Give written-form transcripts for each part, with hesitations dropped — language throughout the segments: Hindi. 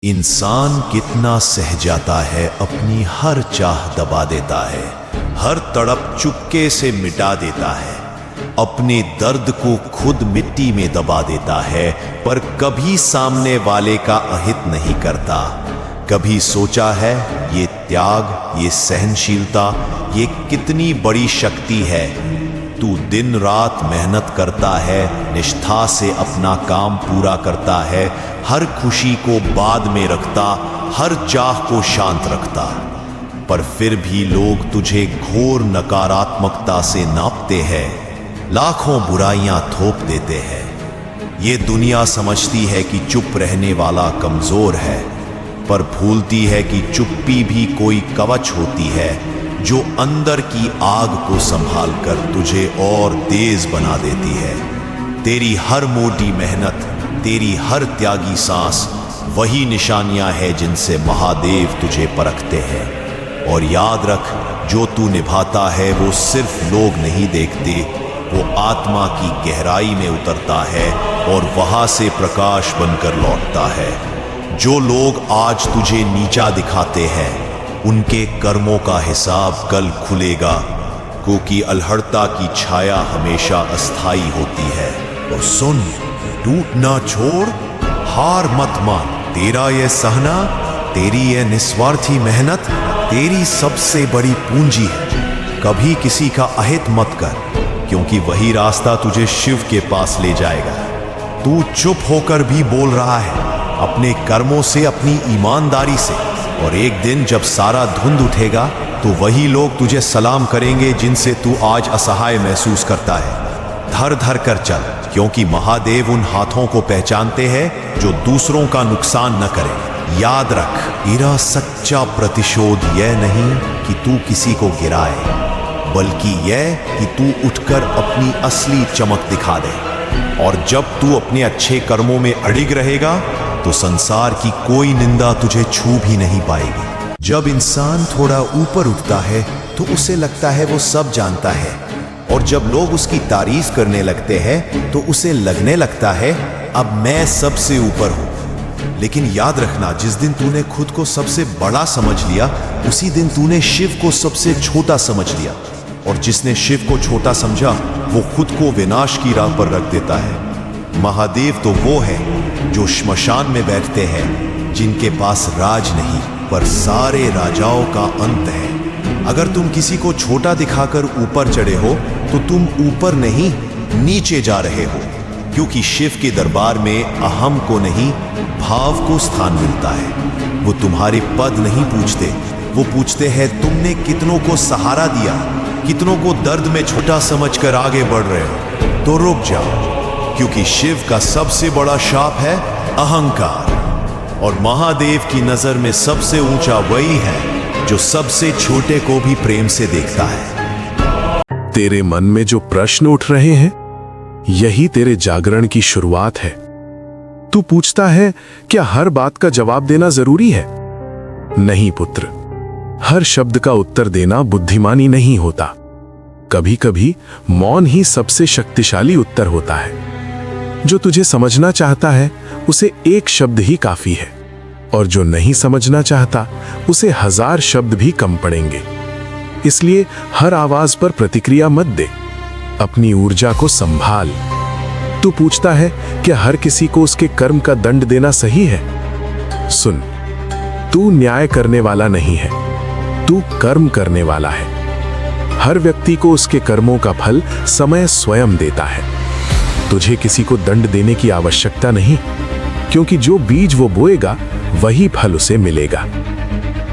इंसान कितना सह जाता है, अपनी हर चाह दबा देता है, हर तड़प चुपके से मिटा देता है, अपने दर्द को खुद मिट्टी में दबा देता है, पर कभी सामने वाले का अहित नहीं करता। कभी सोचा है ये त्याग, ये सहनशीलता, ये कितनी बड़ी शक्ति है। तू दिन रात मेहनत करता है, निष्ठा से अपना काम पूरा करता है, हर खुशी को बाद में रखता, हर चाह को शांत रखता, पर फिर भी लोग तुझे घोर नकारात्मकता से नापते हैं, लाखों बुराइयां थोप देते हैं। ये दुनिया समझती है कि चुप रहने वाला कमजोर है, पर भूलती है कि चुप्पी भी कोई कवच होती है जो अंदर की आग को संभाल कर तुझे और तेज बना देती है। तेरी हर मोटी मेहनत, तेरी हर त्यागी सांस वही निशानियां हैं जिनसे महादेव तुझे परखते हैं। और याद रख, जो तू निभाता है वो सिर्फ लोग नहीं देखते, वो आत्मा की गहराई में उतरता है और वहां से प्रकाश बनकर लौटता है। जो लोग आज तुझे नीचा दिखाते हैं, उनके कर्मों का हिसाब कल खुलेगा, क्योंकि अलहड़ता की छाया हमेशा अस्थाई होती है। और सुन, टूट ना छोड़, हार मत मान। तेरा ये सहना, तेरी ये निस्वार्थी मेहनत तेरी सबसे बड़ी पूंजी है। कभी किसी का अहित मत कर, क्योंकि वही रास्ता तुझे शिव के पास ले जाएगा। तू चुप होकर भी बोल रहा है, अपने कर्मों से, अपनी ईमानदारी से, और एक दिन जब सारा धुंध उठेगा तो वही लोग तुझे सलाम करेंगे जिनसे तू आज असहाय महसूस करता है। धर धर कर चल, क्योंकि महादेव उन हाथों को पहचानते हैं जो दूसरों का नुकसान न करें। याद रख, तेरा सच्चा प्रतिशोध यह नहीं कि तू किसी को गिराए, बल्कि यह कि तू उठकर अपनी असली चमक दिखा दे। और जब तू अपने अच्छे कर्मों में अड़िग रहेगा तो संसार की कोई निंदा तुझे छू भी नहीं पाएगी। जब इंसान थोड़ा ऊपर उठता है तो उसे लगता है वो सब जानता है, और जब लोग उसकी तारीफ करने लगते हैं तो उसे लगने लगता है अब मैं सबसे ऊपर हूं। लेकिन याद रखना, जिस दिन तूने खुद को सबसे बड़ा समझ लिया, उसी दिन तूने शिव को सबसे छोटा समझ लिया, और जिसने शिव को छोटा समझा वो खुद को विनाश की राह पर रख देता है। महादेव तो वो है जो श्मशान में बैठते हैं, जिनके पास राज नहीं पर सारे राजाओं का अंत है। अगर तुम किसी को छोटा दिखाकर ऊपर चढ़े हो तो तुम ऊपर नहीं, नीचे जा रहे हो, क्योंकि शिव के दरबार में अहम को नहीं, भाव को स्थान मिलता है। वो तुम्हारे पद नहीं पूछते, वो पूछते हैं तुमने कितनों को सहारा दिया, कितनों को दर्द में छोटा समझकर आगे बढ़ रहे हो। तो रुक जाओ, क्योंकि शिव का सबसे बड़ा शाप है अहंकार, और महादेव की नजर में सबसे ऊंचा वही है जो सबसे छोटे को भी प्रेम से देखता है। तेरे मन में जो प्रश्न उठ रहे हैं, यही तेरे जागरण की शुरुआत है। तू पूछता है, क्या हर बात का जवाब देना जरूरी है? नहीं पुत्र, हर शब्द का उत्तर देना बुद्धिमानी नहीं होता। कभी कभी मौन ही सबसे शक्तिशाली उत्तर होता है। जो तुझे समझना चाहता है उसे एक शब्द ही काफी है, और जो नहीं समझना चाहता उसे 1000 शब्द भी कम पड़ेंगे। इसलिए हर आवाज पर प्रतिक्रिया मत दे, अपनी ऊर्जा को संभाल। तू पूछता है, क्या हर किसी को उसके कर्म का दंड देना सही है? सुन, तू न्याय करने वाला नहीं है, तू कर्म करने वाला है। हर व्यक्ति को उसके कर्मों का फल समय स्वयं देता है। तुझे किसी को दंड देने की आवश्यकता नहीं, क्योंकि जो बीज वो बोएगा वही फल उसे मिलेगा।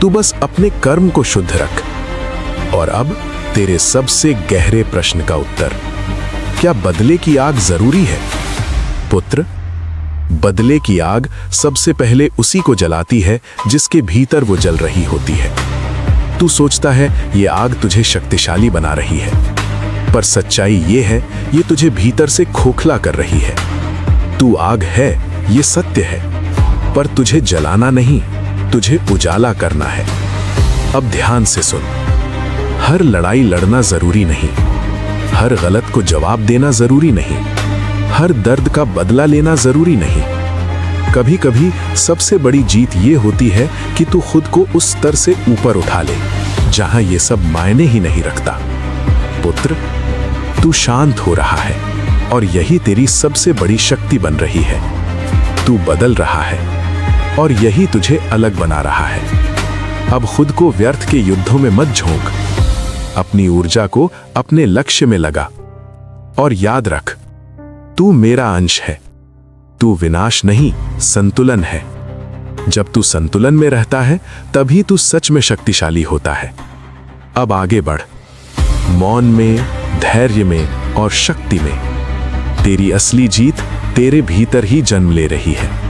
तू बस अपने कर्म को शुद्ध रख। और अब तेरे सबसे गहरे प्रश्न का उत्तर, क्या बदले की आग जरूरी है? पुत्र, बदले की आग सबसे पहले उसी को जलाती है जिसके भीतर वो जल रही होती है। तू सोचता है ये आग तुझे शक्तिशाली बना रही है, पर सच्चाई ये है, ये तुझे भीतर से खोखला कर रही है। तू आग है, ये सत्य है, पर तुझे जलाना नहीं, तुझे उजाला करना है। अब ध्यान से सुन, हर लड़ाई लड़ना जरूरी नहीं, हर गलत को जवाब देना जरूरी नहीं, हर दर्द का बदला लेना जरूरी नहीं। कभी कभी सबसे बड़ी जीत ये होती है कि तू खुद को उस स्तर से ऊपर उठा ले जहां ये सब मायने ही नहीं रखता। पुत्र, तू शांत हो रहा है और यही तेरी सबसे बड़ी शक्ति बन रही है। तू बदल रहा है और यही तुझे अलग बना रहा है। अब खुद को व्यर्थ के युद्धों में मत झोंक, अपनी ऊर्जा को अपने लक्ष्य में लगा और याद रख, तू मेरा अंश है। तू विनाश नहीं, संतुलन है। जब तू संतुलन में रहता है तभी तू सच में शक्तिशाली होता है। अब आगे बढ़, मौन में, धैर्य में और शक्ति में। तेरी असली जीत तेरे भीतर ही जन्म ले रही है।